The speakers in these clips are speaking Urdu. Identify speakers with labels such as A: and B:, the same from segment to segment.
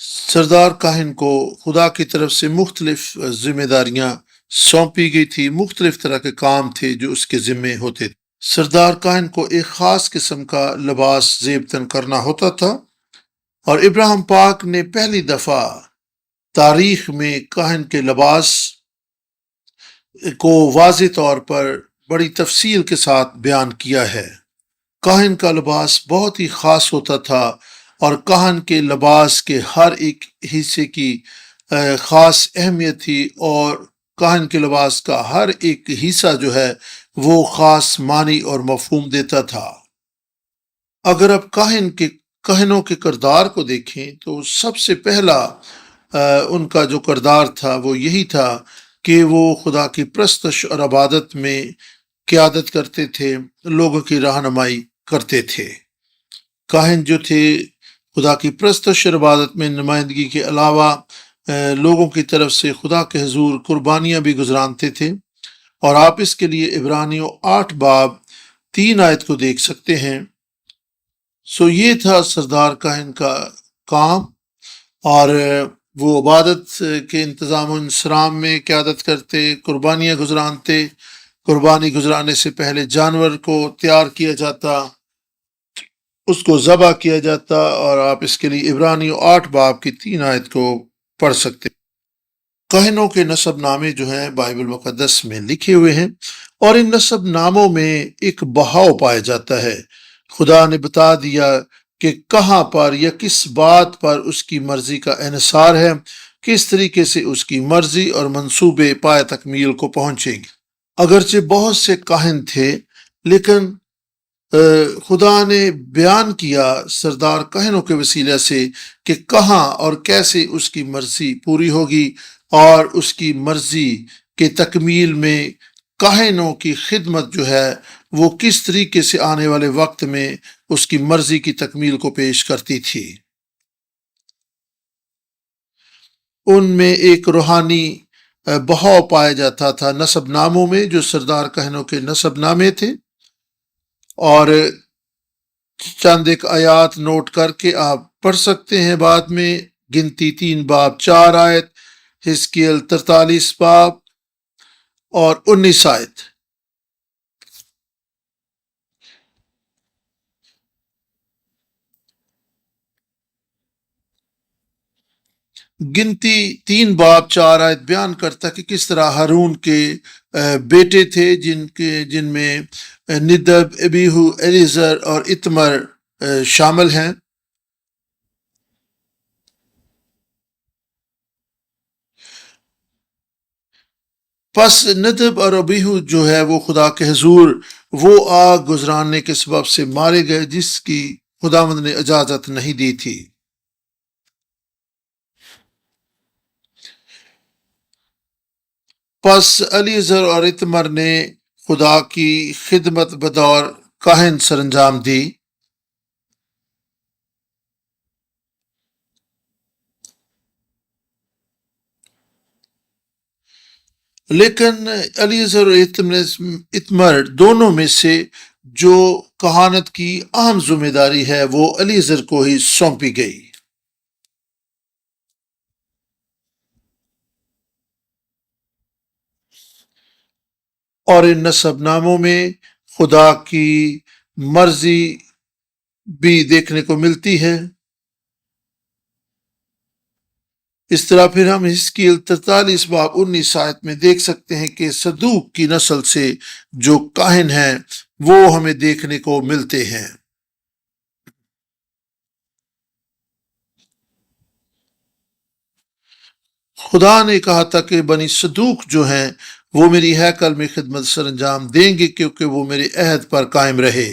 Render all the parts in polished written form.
A: سردار کاہن کو خدا کی طرف سے مختلف ذمہ داریاں سونپی گئی تھی، مختلف طرح کے کام تھے جو اس کے ذمے ہوتے تھے۔ سردار کاہن کو ایک خاص قسم کا لباس زیب تن کرنا ہوتا تھا، اور ابراہیم پاک نے پہلی دفعہ تاریخ میں کاہن کے لباس کو واضح طور پر بڑی تفصیل کے ساتھ بیان کیا ہے۔ کاہن کا لباس بہت ہی خاص ہوتا تھا، اور کاہن کے لباس کے ہر ایک حصے کی خاص اہمیت تھی، اور کاہن کے لباس کا ہر ایک حصہ جو ہے وہ خاص معنی اور مفہوم دیتا تھا۔ اگر آپ کاہنوں کے کردار کو دیکھیں تو سب سے پہلا ان کا جو کردار تھا وہ یہی تھا کہ وہ خدا کی پرستش اور عبادت میں قیادت کرتے تھے، لوگوں کی رہنمائی کرتے تھے۔ کاہن جو تھے خدا کی پرستش اور عبادت میں نمائندگی کے علاوہ لوگوں کی طرف سے خدا کے حضور قربانیاں بھی گزرانتے تھے، اور آپ اس کے لیے عبرانیوں 8 باب 3 آیت کو دیکھ سکتے ہیں۔ یہ تھا سردار کاہن کا کام، اور وہ عبادت کے انتظام و انصرام میں قیادت کرتے، قربانیاں گزرانتے۔ قربانی گزرانے سے پہلے جانور کو تیار کیا جاتا، اس کو ذبح کیا جاتا، اور آپ اس کے لیے عبرانیوں 8 باب کی 3 آیت کو پڑھ سکتے۔ کاہنوں کے نسب نامے جو ہیں بائبل مقدس میں لکھے ہوئے ہیں، اور ان نسب ناموں میں ایک بہاؤ پایا جاتا ہے۔ خدا نے بتا دیا کہ کہاں پر یا کس بات پر اس کی مرضی کا انحصار ہے، کس طریقے سے اس کی مرضی اور منصوبے پائے تکمیل کو پہنچیں گے۔ اگرچہ بہت سے کاہن تھے، لیکن خدا نے بیان کیا سردار کاہنوں کے وسیلہ سے کہ کہاں اور کیسے اس کی مرضی پوری ہوگی، اور اس کی مرضی کے تکمیل میں کاہنوں کی خدمت جو ہے وہ کس طریقے سے آنے والے وقت میں اس کی مرضی کی تکمیل کو پیش کرتی تھی۔ ان میں ایک روحانی بہاؤ پایا جاتا تھا نسب ناموں میں، جو سردار کاہنوں کے نسب نامے تھے، اور چند ایک آیات نوٹ کر کے آپ پڑھ سکتے ہیں بعد میں۔ گنتی 3 باب 4 آیت، حزقیل 43 باب اور 19 آیت۔ گنتی 3 باب 4 آیت بیان کرتا کہ کس طرح ہارون کے بیٹے تھے، جن میں ندب، ابیہو، ایلیزر اور اتمر شامل ہیں۔ پس ندب اور ابیہو جو ہے وہ خدا کے حضور وہ آگ گزراننے کے سبب سے مارے گئے جس کی خداوند نے اجازت نہیں دی تھی۔ پس ایلیزر اور اتمر نے خدا کی خدمت بطور کاہن سر انجام دی۔ لیکن ایلیزر اور اتمر دونوں میں سے جو کہانت کی اہم ذمہ داری ہے وہ ایلیزر کو ہی سونپی گئی۔ اور ان نسب ناموں میں خدا کی مرضی بھی دیکھنے کو ملتی ہے۔ اس طرح پھر ہم حزقیل 43 باب 19 آیت میں دیکھ سکتے ہیں کہ صدوق کی نسل سے جو کاہن ہیں وہ ہمیں دیکھنے کو ملتے ہیں۔ خدا نے کہا تھا کہ بنی صدوق جو ہیں وہ میری ہیکل میں خدمت سر انجام دیں گے، کیونکہ وہ میرے عہد پر قائم رہے۔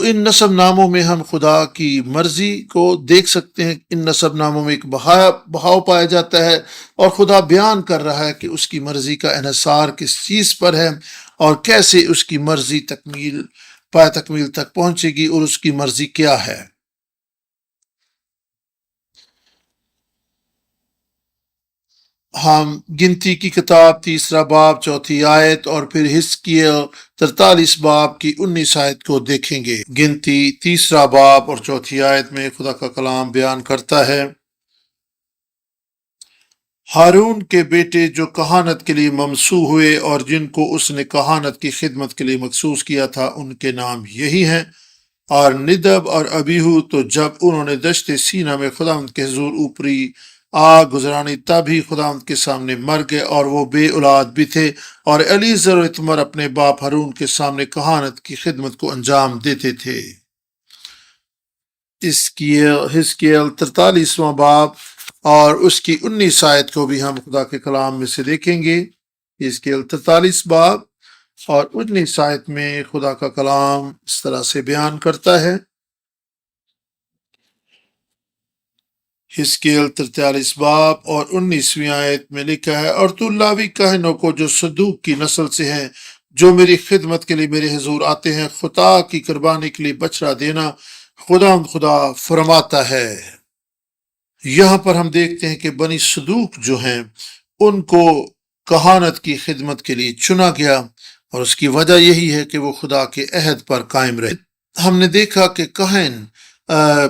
A: ان نسب ناموں میں ہم خدا کی مرضی کو دیکھ سکتے ہیں۔ ان نسب ناموں میں ایک بہاؤ پایا جاتا ہے، اور خدا بیان کر رہا ہے کہ اس کی مرضی کا انحصار کس چیز پر ہے، اور کیسے اس کی مرضی پائے تکمیل تک پہنچے گی، اور اس کی مرضی کیا ہے۔ ہم گنتی کی کتاب 3 باب 4 آیت اور پھر حزقیل 43 باب کی 19 آیت کو دیکھیں گے۔ گنتی 3 باب اور 4 آیت میں خدا کا کلام بیان کرتا ہے، ہارون کے بیٹے جو کہانت کے لیے ممسوح ہوئے اور جن کو اس نے کہانت کی خدمت کے لیے مخصوص کیا تھا، ان کے نام یہی ہیں۔ اور ندب اور ابیہو تو جب انہوں نے دشت سینا میں خداوند کے حضور اوپری آگ گزرانی تب ہی خداوند کے سامنے مر گئے، اور وہ بے اولاد بھی تھے، اور الیعزر و اتمر اپنے باپ ہارون کے سامنے کہانت کی خدمت کو انجام دیتے تھے۔ حزقیل 43واں باب اور اس کی 19 آیت کو بھی ہم خدا کے کلام میں سے دیکھیں گے۔ حزقیل 43 باب اور 19 آیت میں خدا کا کلام اس طرح سے بیان کرتا ہے۔ حزقیل 43 باب اور 19ویں آیت میں لکھا ہے، اور تو لاوی کہنوں کو جو صدوق کی نسل سے ہیں، جو میری خدمت کے لیے میرے حضور آتے ہیں، خدا کی قربانی کے لیے بچڑا دینا خدا فرماتا ہے۔ یہاں پر ہم دیکھتے ہیں کہ بنی صدوق جو ہیں ان کو کہانت کی خدمت کے لیے چنا گیا، اور اس کی وجہ یہی ہے کہ وہ خدا کے عہد پر قائم رہے۔ ہم نے دیکھا کہ کہن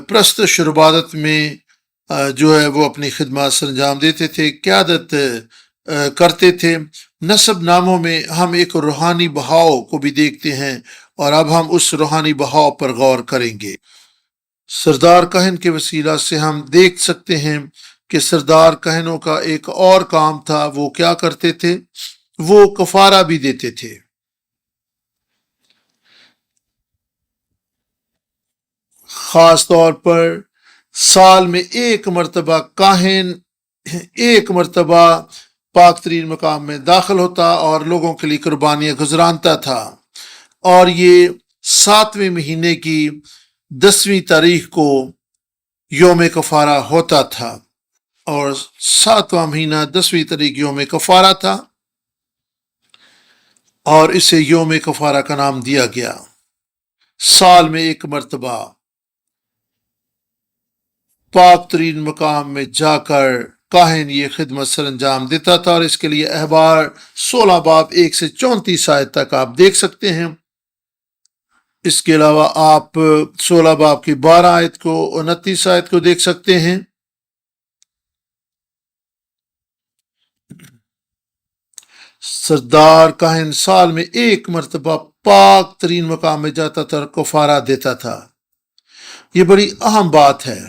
A: پرستش اور عبادت میں جو ہے وہ اپنی خدمات سر انجام دیتے تھے، قیادت کرتے تھے۔ نسب ناموں میں ہم ایک روحانی بہاؤ کو بھی دیکھتے ہیں، اور اب ہم اس روحانی بہاؤ پر غور کریں گے۔ سردار کہن کے وسیلہ سے ہم دیکھ سکتے ہیں کہ سردار کہنوں کا ایک اور کام تھا۔ وہ کیا کرتے تھے؟ وہ کفارہ بھی دیتے تھے۔ خاص طور پر سال میں ایک مرتبہ کاہن ایک مرتبہ پاک ترین مقام میں داخل ہوتا اور لوگوں کے لیے قربانیاں گزرانتا تھا، اور یہ 7ویں مہینے کی 10ویں تاریخ کو یوم کفارہ ہوتا تھا، اور 7واں مہینہ 10ویں تاریخ یوم کفارہ تھا، اور اسے یوم کفارہ کا نام دیا گیا۔ سال میں ایک مرتبہ پاک ترین مقام میں جا کر کاہن یہ خدمت سر انجام دیتا تھا، اور اس کے لیے احبار 16 باب 1 سے 34 آیت تک آپ دیکھ سکتے ہیں۔ اس کے علاوہ آپ 16 باب کی 12 آیت کو 29 آیت کو دیکھ سکتے ہیں۔ سردار کاہن سال میں ایک مرتبہ پاک ترین مقام میں جاتا تھا اور کفارہ دیتا تھا۔ یہ بڑی اہم بات ہے۔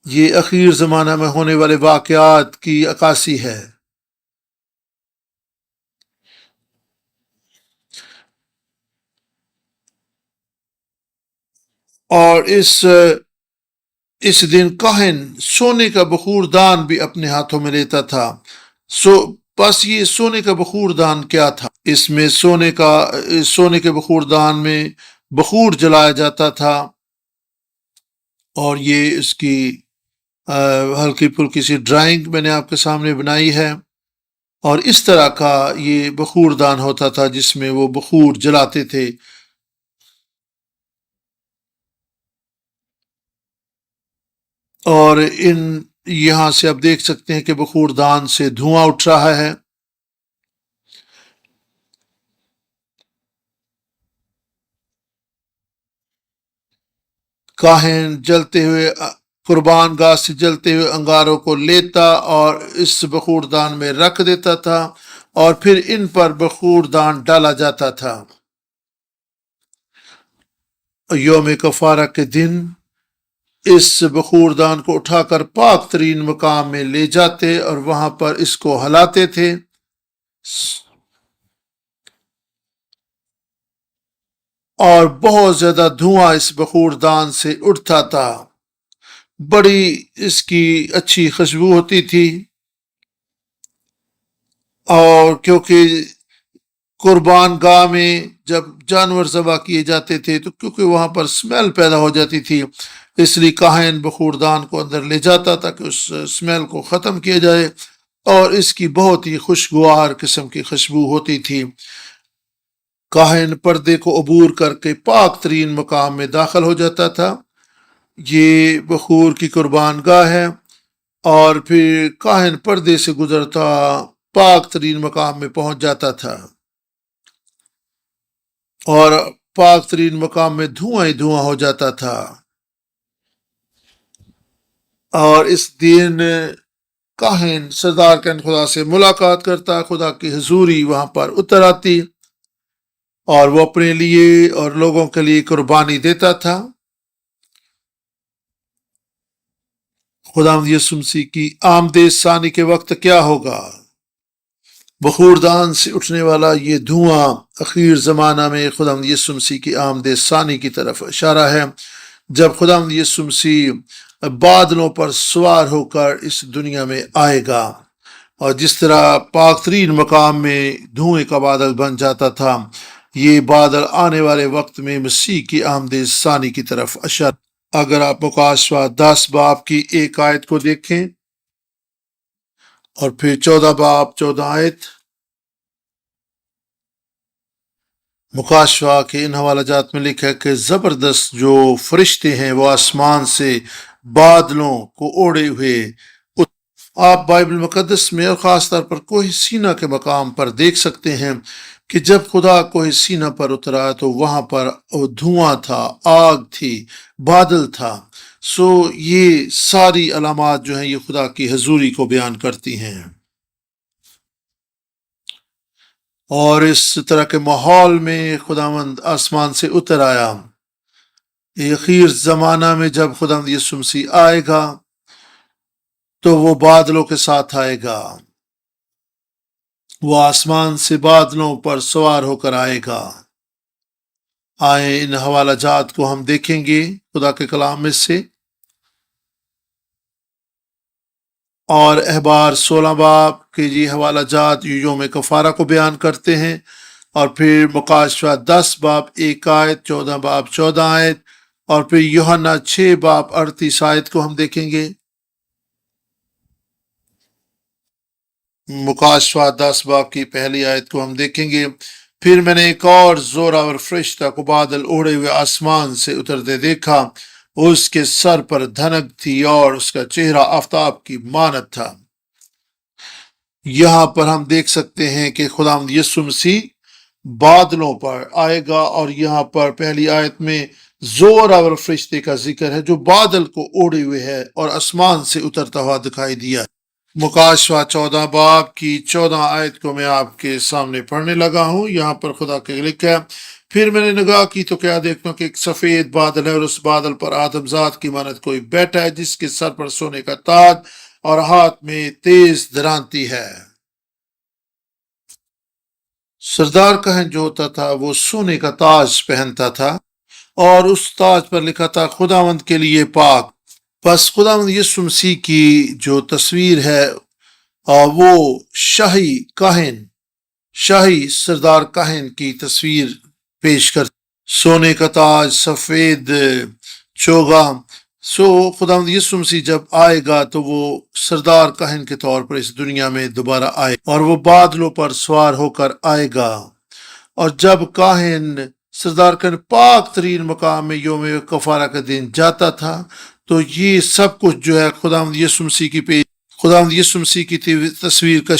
A: یہ اخیر زمانہ میں ہونے والے واقعات کی عکاسی ہے۔ اور اس دن کاہن سونے کا بخور دان بھی اپنے ہاتھوں میں لیتا تھا۔ بس یہ سونے کا بخور دان کیا تھا؟ اس میں سونے کے بخور دان میں بخور جلایا جاتا تھا، اور یہ اس کی ہلکی پھلکی سی ڈرائنگ میں نے آپ کے سامنے بنائی ہے، اور اس طرح کا یہ بخور دان ہوتا تھا جس میں وہ بخور جلاتے تھے۔ اور یہاں سے آپ دیکھ سکتے ہیں کہ بخور دان سے دھواں اٹھ رہا ہے۔ کاہن جلتے ہوئے قربان گاہ سے جلتے ہوئے انگاروں کو لیتا اور اس بخور دان میں رکھ دیتا تھا، اور پھر ان پر بخور دان ڈالا جاتا تھا۔ یوم کفارہ کے دن اس بخور دان کو اٹھا کر پاک ترین مقام میں لے جاتے اور وہاں پر اس کو ہلاتے تھے، اور بہت زیادہ دھواں اس بخور دان سے اٹھتا تھا۔ بڑی اس کی اچھی خوشبو ہوتی تھی، اور کیونکہ قربان گاہ میں جب جانور ذبح کیے جاتے تھے تو کیونکہ وہاں پر سمیل پیدا ہو جاتی تھی، اس لیے کاہن بخور دان کو اندر لے جاتا تھا کہ اس سمیل کو ختم کیا جائے، اور اس کی بہت ہی خوشگوار قسم کی خوشبو ہوتی تھی۔ کاہن پردے کو عبور کر کے پاک ترین مقام میں داخل ہو جاتا تھا۔ یہ بخور کی قربان گاہ ہے، اور پھر کاہن پردے سے گزرتا پاک ترین مقام میں پہنچ جاتا تھا، اور پاک ترین مقام میں دھواں ہی دھواں ہو جاتا تھا، اور اس دن کاہن سردار کاہن خدا سے ملاقات کرتا، خدا کی حضوری وہاں پر اتر آتی، اور وہ اپنے لیے اور لوگوں کے لیے قربانی دیتا تھا۔ خداوند یسوع مسیح کی آمد ثانی کے وقت کیا ہوگا؟ بخوردان سے اٹھنے والا یہ دھواں اخیر زمانہ میں خداوند یسوع مسیح کی آمد ثانی کی طرف اشارہ ہے، جب خداوند یسوع مسیح بادلوں پر سوار ہو کر اس دنیا میں آئے گا، اور جس طرح پاک ترین مقام میں دھوئیں کا بادل بن جاتا تھا، یہ بادل آنے والے وقت میں مسیح کی آمد ثانی کی طرف اشارہ۔ اگر آپ مکاشفہ 10 باب کی ایک آیت کو دیکھیں اور پھر 14 باب 14 آیت، مکاشفہ کے ان حوالہ جات میں لکھا ہے کہ زبردست جو فرشتے ہیں وہ آسمان سے بادلوں کو اوڑے ہوئے۔ آپ بائبل مقدس میں اور خاص طور پر کوہ سینا کے مقام پر دیکھ سکتے ہیں کہ جب خدا کوہ سینا پر اترا تو وہاں پر دھواں تھا، آگ تھی، بادل تھا۔ سو یہ ساری علامات جو ہیں یہ خدا کی حضوری کو بیان کرتی ہیں، اور اس طرح کے ماحول میں خداوند آسمان سے اتر آیا۔ اخیر زمانہ میں جب خداوند یسوع مسیح آئے گا تو وہ بادلوں کے ساتھ آئے گا، وہ آسمان سے بادلوں پر سوار ہو کر آئے گا۔ آئیں ان حوالہ جات کو ہم دیکھیں گے خدا کے کلام میں سے، اور احبار 16 باب کے یہ حوالہ جات یوم کفارہ کو بیان کرتے ہیں، اور پھر مکاشفہ 10 باب 1 آیت، 14 باب 14 آیت، اور پھر یوحنا 6 باب 38 آیت کو ہم دیکھیں گے۔ مکاشفہ 10 باب کی پہلی آیت کو ہم دیکھیں گے۔ پھر میں نے ایک اور زوراور فرشتہ کو بادل اوڑے ہوئے آسمان سے اترتے دیکھا، اس کے سر پر دھنک تھی اور اس کا چہرہ آفتاب کی مانت تھا۔ یہاں پر ہم دیکھ سکتے ہیں کہ خداوند یسوع مسیح بادلوں پر آئے گا، اور یہاں پر پہلی آیت میں زوراور فرشتے کا ذکر ہے جو بادل کو اوڑے ہوئے ہے اور آسمان سے اترتا ہوا دکھائی دیا۔ مکاشفہ 14 باب کی 14 آیت کو میں آپ کے سامنے پڑھنے لگا ہوں۔ یہاں پر خدا کے لکھا ہے، پھر میں نے نگاہ کی تو کیا دیکھتا کہ ایک سفید بادل ہے، اور اس بادل پر آدم ذات کی مانند کوئی بیٹھا ہے، جس کے سر پر سونے کا تاج اور ہاتھ میں تیز درانتی ہے۔ سردار کاہن جو ہوتا تھا وہ سونے کا تاج پہنتا تھا، اور اس تاج پر لکھا تھا خداوند کے لیے پاک۔ بس خداوند یسوع مسیح کی جو تصویر ہے وہ شاہی سردار کاہن کی تصویر پیش کر، سونے کا تاج، سفید چوگا۔ سو خداوند یسوع مسیح جب آئے گا تو وہ سردار کاہن کے طور پر اس دنیا میں دوبارہ آئے، اور وہ بادلوں پر سوار ہو کر آئے گا۔ اور جب سردار کاہن پاک ترین مقام میں یوم کفارہ کا دن جاتا تھا، تو یہ سب کچھ جو ہے خداوند یسوع مسیح کی تصویر کا،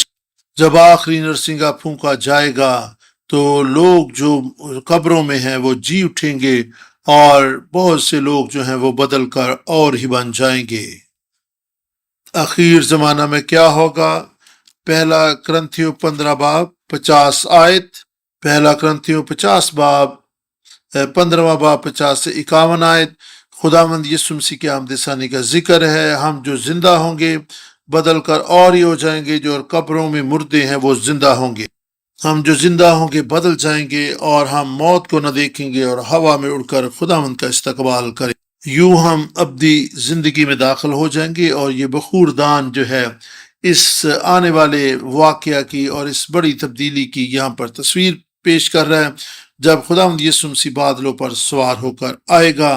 A: جب آخری نرسنگا پھونکا جائے گا تو لوگ جو قبروں میں ہیں وہ جی اٹھیں گے، اور بہت سے لوگ جو ہیں وہ بدل کر اور ہی بن جائیں گے۔ اخیر زمانہ میں کیا ہوگا؟ پہلا کرنتھیوں 15 باب 50 آیت، پہلا کرنتھیوں 50 باب 15 باب 50 سے 51 آیت، خداوند یسوع مسیح کے آمد ثانی کا ذکر ہے۔ ہم جو زندہ ہوں گے بدل کر اور ہی ہو جائیں گے، جو قبروں میں مردے ہیں وہ زندہ ہوں گے۔ ہم جو زندہ ہوں گے بدل جائیں گے، اور ہم موت کو نہ دیکھیں گے، اور ہوا میں اڑ کر خداوند کا استقبال کریں۔ یوں ہم ابدی زندگی میں داخل ہو جائیں گے، اور یہ بخوردان جو ہے اس آنے والے واقعہ کی اور اس بڑی تبدیلی کی یہاں پر تصویر پیش کر رہا ہے، جب خداوند یسوع مسیح بادلوں پر سوار ہو کر آئے گا،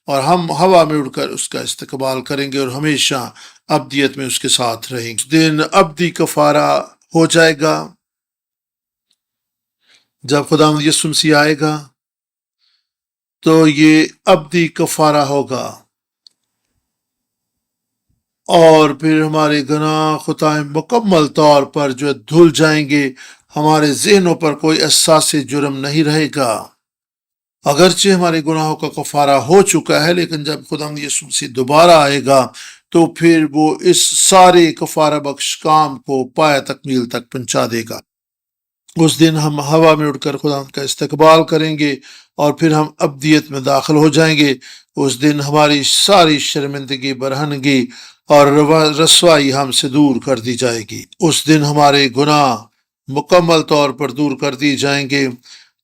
A: اور ہم ہوا میں اڑ کر اس کا استقبال کریں گے، اور ہمیشہ ابدیت میں اس کے ساتھ رہیں گے۔ اس دن ابدی کفارہ ہو جائے گا جب خداوند یسوع مسیح آئے گا، تو یہ ابدی کفارہ ہوگا۔ اور پھر ہمارے گناہ خطائیں مکمل طور پر جو ہے دھل جائیں گے، ہمارے ذہنوں پر کوئی احساس جرم نہیں رہے گا۔ اگرچہ ہمارے گناہوں کا کفارہ ہو چکا ہے، لیکن جب خداوند یسوع مسیح دوبارہ آئے گا تو پھر وہ اس سارے کفارہ بخش کام کو پایہ تکمیل تک پہنچا دے گا۔ اس دن ہم ہوا میں اڑ کر خدا کا استقبال کریں گے اور پھر ہم ابدیت میں داخل ہو جائیں گے۔ اس دن ہماری ساری شرمندگی برہنگی اور رسوائی ہم سے دور کر دی جائے گی۔ اس دن ہمارے گناہ مکمل طور پر دور کر دی جائیں گے۔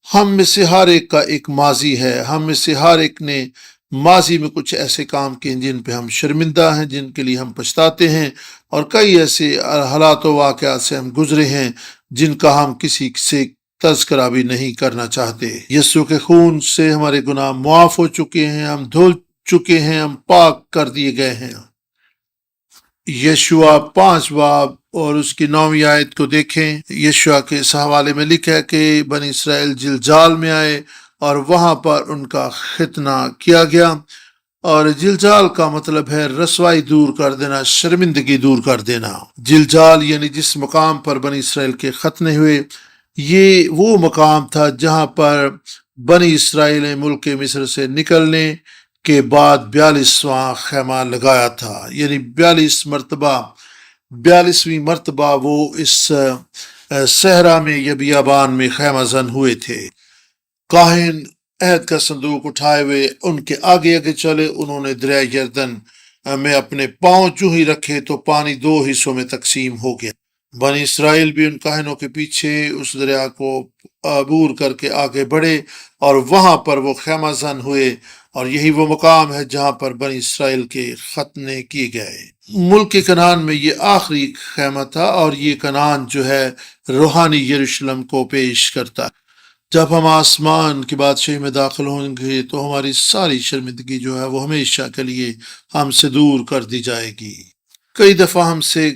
A: ہم میں سے ہر ایک کا ایک ماضی ہے، ہم میں سے ہر ایک نے ماضی میں کچھ ایسے کام کیے جن پہ ہم شرمندہ ہیں، جن کے لیے ہم پچھتاتے ہیں، اور کئی ایسے حالات و واقعات سے ہم گزرے ہیں جن کا ہم کسی سے تذکرہ بھی نہیں کرنا چاہتے۔ یسوع کے خون سے ہمارے گناہ معاف ہو چکے ہیں، ہم دھل چکے ہیں، ہم پاک کر دیے گئے ہیں۔ یشوع 5 باب اور اس کی 9ویں آیت کو دیکھیں۔ یشوع کے اس حوالے میں لکھا ہے کہ بنی اسرائیل جلجال میں آئے اور وہاں پر ان کا ختنہ کیا گیا، اور جلجال کا مطلب ہے رسوائی دور کر دینا، شرمندگی دور کر دینا۔ جلجال یعنی جس مقام پر بنی اسرائیل کے ختنے ہوئے، یہ وہ مقام تھا جہاں پر بنی اسرائیل نے ملک مصر سے نکلنے کے بعد 42واں خیمہ لگایا تھا، یعنی 42ویں مرتبہ وہ اس صحرا میں یا بیابان میں خیمہ زن ہوئے تھے۔ کاہن عہد کا صندوق اٹھائے ہوئے ان کے آگے آگے چلے، انہوں نے دریائے یردن میں اپنے پاؤں جو ہی رکھے تو پانی 2 حصوں میں تقسیم ہو گیا۔ بنی اسرائیل بھی ان کاہنوں کے پیچھے اس دریا کو عبور کر کے آگے بڑھے اور وہاں پر وہ خیمہ زن ہوئے، اور یہی وہ مقام ہے جہاں پر بنی اسرائیل کے ختنے کیے گئے۔ ملک کنعان میں یہ آخری خیمہ تھا، اور یہ کنعان جو ہے روحانی یروشلم کو پیش کرتا ہے۔ جب ہم آسمان کی بادشاہی میں داخل ہوں گے تو ہماری ساری شرمندگی جو ہے وہ ہمیشہ کے لیے ہم سے دور کر دی جائے گی۔ کئی دفعہ ہم سے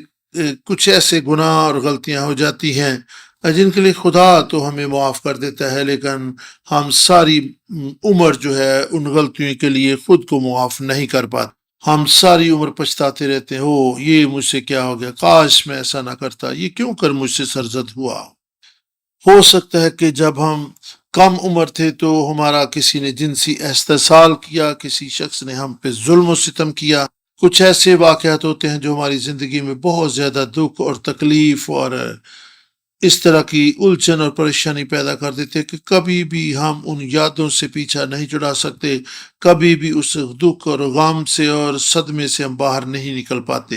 A: کچھ ایسے گناہ اور غلطیاں ہو جاتی ہیں جن کے لیے خدا تو ہمیں معاف کر دیتا ہے، لیکن ہم ساری عمر جو ہے ان غلطیوں کے لیے خود کو معاف نہیں کر پاتے۔ ہم ساری عمر پچھتاتے رہتے ہیں، یہ مجھ سے کیا ہو گیا، کاش میں ایسا نہ کرتا، یہ کیوں کر مجھ سے سرزد ہوا۔ ہو سکتا ہے کہ جب ہم کم عمر تھے تو ہمارا کسی نے جنسی استحصال کیا، کسی شخص نے ہم پہ ظلم و ستم کیا۔ کچھ ایسے واقعات ہوتے ہیں جو ہماری زندگی میں بہت زیادہ دکھ اور تکلیف اور اس طرح کی الجھن اور پریشانی پیدا کر دیتے ہیں کہ کبھی بھی ہم ان یادوں سے پیچھا نہیں چھڑا سکتے، کبھی بھی اس دکھ اور غم سے اور صدمے سے ہم باہر نہیں نکل پاتے۔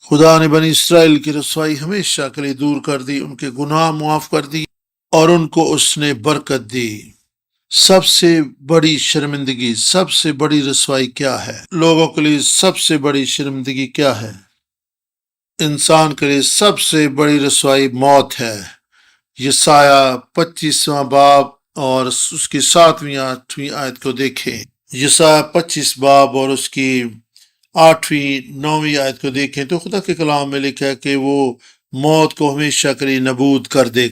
A: خدا نے بنی اسرائیل کی رسوائی ہمیشہ کے لیے دور کر دی، ان کے گناہ معاف کر دی اور ان کو اس نے برکت دی۔ سب سے بڑی شرمندگی، سب سے بڑی رسوائی کیا ہے؟ لوگوں کے لیے سب سے بڑی شرمندگی کیا ہے؟ انسان کے لیے سب سے بڑی رسوائی موت ہے۔ یسایہ 25واں باب اور اس کی 7ویں 8ویں آیت کو دیکھیں۔ یسایہ 25 باب اور اس کی 8ویں 9ویں آیت کو دیکھیں تو خدا کے کلام میں لکھا ہے کہ وہ موت کو ہمیشہ کے لیے نابود کر دے۔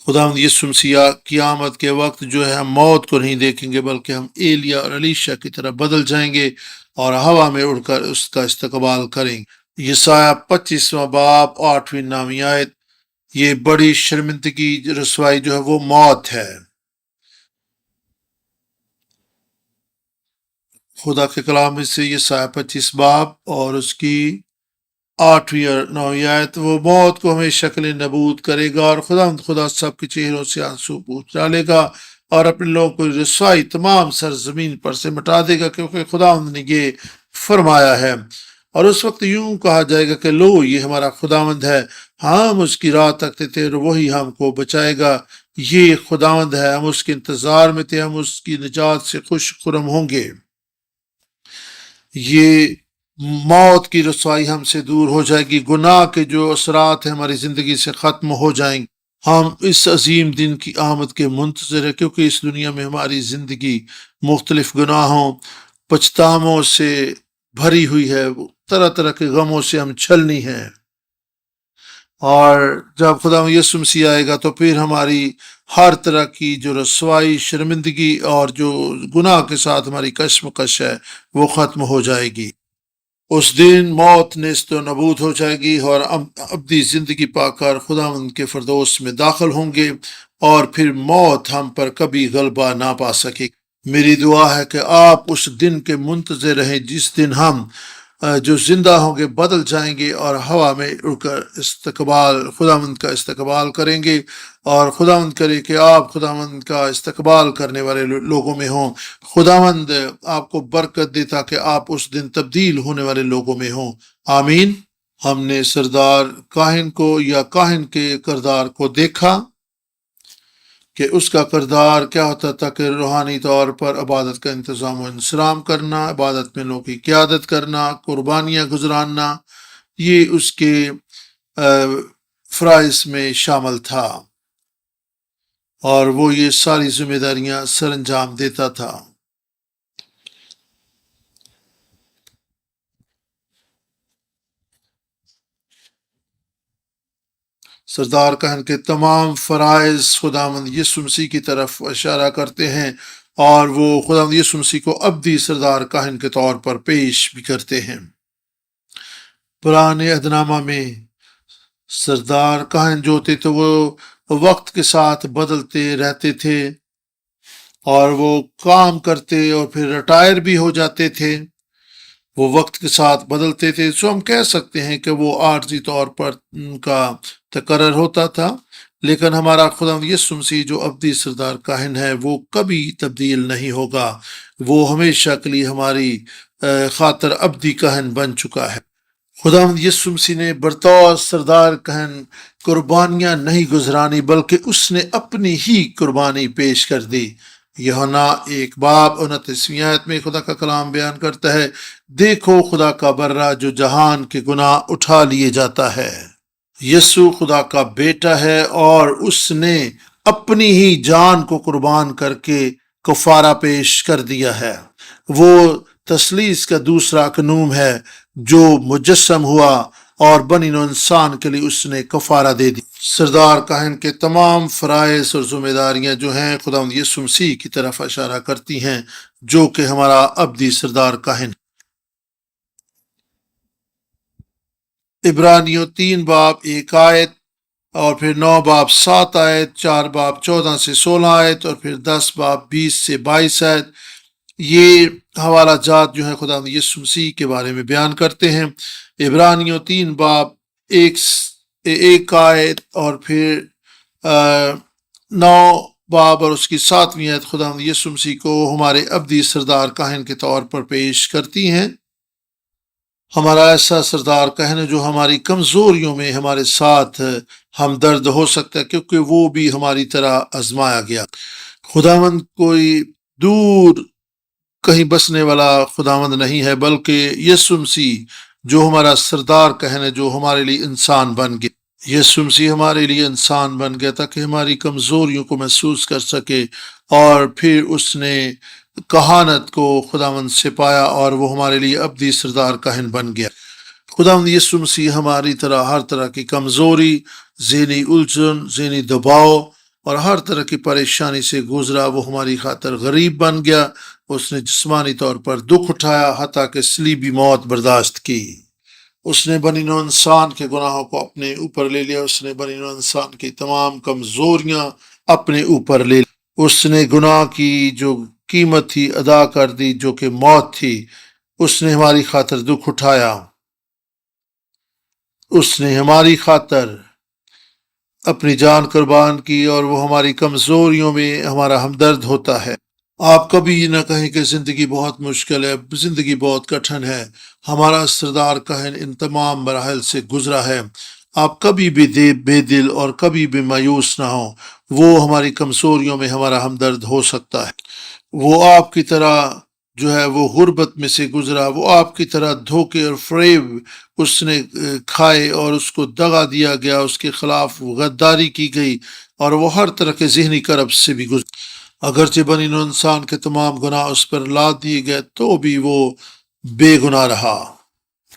A: خداوند یسوع مسیح قیامت کے وقت جو ہے ہم موت کو نہیں دیکھیں گے، بلکہ ہم ایلیا اور الیشا کی طرح بدل جائیں گے اور ہوا میں اڑ کر اس کا استقبال کریں گے۔ یسایہ 25واں باب 8ویں 9ویں آیت، یہ بڑی شرمندگی رسوائی جو ہے وہ موت ہے۔ خدا کے کلام میں سے یسایہ 25 باب اور اس کی 8ویں اور 9ویں آیت، وہ موت کو ہمیشہ کے لیے نابود کرے گا، اور خدا سب کے چہروں سے آنسو پوچھ ڈالے گا اور اپنے لوگوں کو رسوائی تمام سرزمین پر سے مٹا دے گا، کیونکہ خداوند نے یہ فرمایا ہے۔ اور اس وقت یوں کہا جائے گا کہ لو یہ ہمارا خداوند ہے، ہم اس کی راہ تکتے تھے اور وہی ہم کو بچائے گا۔ یہ خداوند ہے، ہم اس کے انتظار میں تھے، ہم اس کی نجات سے خوش خرم ہوں گے۔ یہ موت کی رسوائی ہم سے دور ہو جائے گی، گناہ کے جو اثرات ہیں ہماری زندگی سے ختم ہو جائیں گے۔ ہم اس عظیم دن کی آمد کے منتظر ہیں، کیونکہ اس دنیا میں ہماری زندگی مختلف گناہوں، پچھتاووں سے بھری ہوئی ہے، طرح طرح کے غموں سے ہم چھلنی ہیں، اور جب خدا یسوع مسیح آئے گا تو پھر ہماری ہر طرح کی جو رسوائی، شرمندگی اور جو گناہ کے ساتھ ہماری کشمکش ہے وہ ختم ہو جائے گی۔ اس دن موت نیست و نبود ہو جائے گی اور ابدی زندگی پا کر خداوند کے فردوس میں داخل ہوں گے، اور پھر موت ہم پر کبھی غلبہ نہ پا سکے۔ میری دعا ہے کہ آپ اس دن کے منتظر رہیں جس دن ہم جو زندہ ہوں گے بدل جائیں گے اور ہوا میں اڑ کر خداوند کا استقبال کریں گے، اور خداوند کرے کہ آپ خداوند کا استقبال کرنے والے لوگوں میں ہوں۔ خداوند آپ کو برکت دے تاکہ آپ اس دن تبدیل ہونے والے لوگوں میں ہوں۔ آمین۔ ہم نے سردار کاہن کو یا کاہن کے کردار کو دیکھا کہ اس کا کردار کیا ہوتا تھا، کہ روحانی طور پر عبادت کا انتظام و انصرام کرنا، عبادت میں لوگوں کی قیادت کرنا، قربانیاں گزراننا، یہ اس کے فرائض میں شامل تھا، اور وہ یہ ساری ذمہ داریاں سر انجام دیتا تھا۔ سردار کہن کے تمام فرائض خداوند یسوع مسیح کی طرف اشارہ کرتے ہیں، اور وہ خداوند یسوع مسیح کو ابدی سردار کاہن کے طور پر پیش بھی کرتے ہیں۔ پرانے عہدنامہ میں سردار کاہن جو ہوتے تو وہ وقت کے ساتھ بدلتے رہتے تھے، اور وہ کام کرتے اور پھر ریٹائر بھی ہو جاتے تھے، وہ وقت کے ساتھ بدلتے تھے۔ سو ہم کہہ سکتے ہیں کہ وہ عارضی طور پر ان کا تقرر ہوتا تھا، لیکن ہمارا خداوند یسوع مسیح جو ابدی سردار کاہن ہے وہ کبھی تبدیل نہیں ہوگا، وہ ہمیشہ کے لیے ہماری خاطر ابدی کاہن بن چکا ہے۔ خداوند یسوع مسیح نے بطور سردار کاہن قربانیاں نہیں گزرانی، بلکہ اس نے اپنی ہی قربانی پیش کر دی۔ یوحنا 1:29 آیت میں خدا کا کلام بیان کرتا ہے، دیکھو خدا کا برہ جو جہان کے گناہ اٹھا لیے جاتا ہے۔ یسوع خدا کا بیٹا ہے، اور اس نے اپنی ہی جان کو قربان کر کے کفارہ پیش کر دیا ہے۔ وہ تثلیث کا دوسرا قانون ہے جو مجسم ہوا، اور بنی نوع انسان کے لیے اس نے کفارہ دے دی۔ سردار کاہن کے تمام فرائض اور ذمہ داریاں جو ہیں خداوند یسوع مسیح کی طرف اشارہ کرتی ہیں، جو کہ ہمارا ابدی سردار کاہن۔ عبرانیوں 3:1 آیت، اور پھر 9:7 آیت، 4:14-16 آیت، اور پھر 10:20-22 آیت، یہ حوالہ جات جو ہیں خداوند یسوع مسیح کے بارے میں بیان کرتے ہیں۔ عبرانیوں 3:1 آیت، اور پھر 9 باب اور اس کی 7ویں آیت خداوند یسوع مسیح کو ہمارے ابدی سردار کاہن کے طور پر پیش کرتی ہیں۔ ہمارا ایسا سردار کاہن جو ہماری کمزوریوں میں ہمارے ساتھ ہمدرد ہو سکتا ہے، کیونکہ وہ بھی ہماری طرح آزمایا گیا۔ خداوند کوئی دور کہیں بسنے والا خداوند نہیں ہے، بلکہ یسوع مسیح جو ہمارا سردار کاہن ہے، جو ہمارے لیے انسان بن گیا۔ یسوع مسیح ہمارے لیے انسان بن گیا تاکہ ہماری کمزوریوں کو محسوس کر سکے، اور پھر اس نے کہانت کو خداوند سے پایا، اور وہ ہمارے لیے ابدی سردار کاہن بن گیا۔ خداوند یسوع مسیح ہماری طرح ہر طرح کی کمزوری، ذہنی الجھن، ذہنی دباؤ اور ہر طرح کی پریشانی سے گزرا۔ وہ ہماری خاطر غریب بن گیا، اس نے جسمانی طور پر دکھ اٹھایا، حتیٰ کہ صلیبی موت برداشت کی۔ اس نے بنی نوع انسان کے گناہوں کو اپنے اوپر لے لیا، اس نے بنی نوع انسان کی تمام کمزوریاں اپنے اوپر لے لی۔ اس نے گناہ کی جو قیمت تھی ادا کر دی، جو کہ موت تھی۔ اس نے ہماری خاطر دکھ اٹھایا، اس نے ہماری خاطر اپنی جان قربان کی، اور وہ ہماری کمزوریوں میں ہمارا ہمدرد ہوتا ہے۔ آپ کبھی نہ کہیں کہ زندگی بہت مشکل ہے، زندگی بہت کٹھن ہے۔ ہمارا سردار کاہن ان تمام مراحل سے گزرا ہے۔ آپ کبھی بھی بے دل اور کبھی بھی مایوس نہ ہوں، وہ ہماری کمزوریوں میں ہمارا ہمدرد ہو سکتا ہے۔ وہ آپ کی طرح جو ہے وہ غربت میں سے گزرا، وہ آپ کی طرح دھوکے اور فریب اس نے کھائے، اور اس کو دغا دیا گیا، اس کے خلاف غداری کی گئی، اور وہ ہر طرح کے ذہنی کرب سے بھی گزرا۔ اگرچہ بنی نوع انسان کے تمام گناہ اس پر لاد دیے گئے، تو بھی وہ بے گناہ رہا۔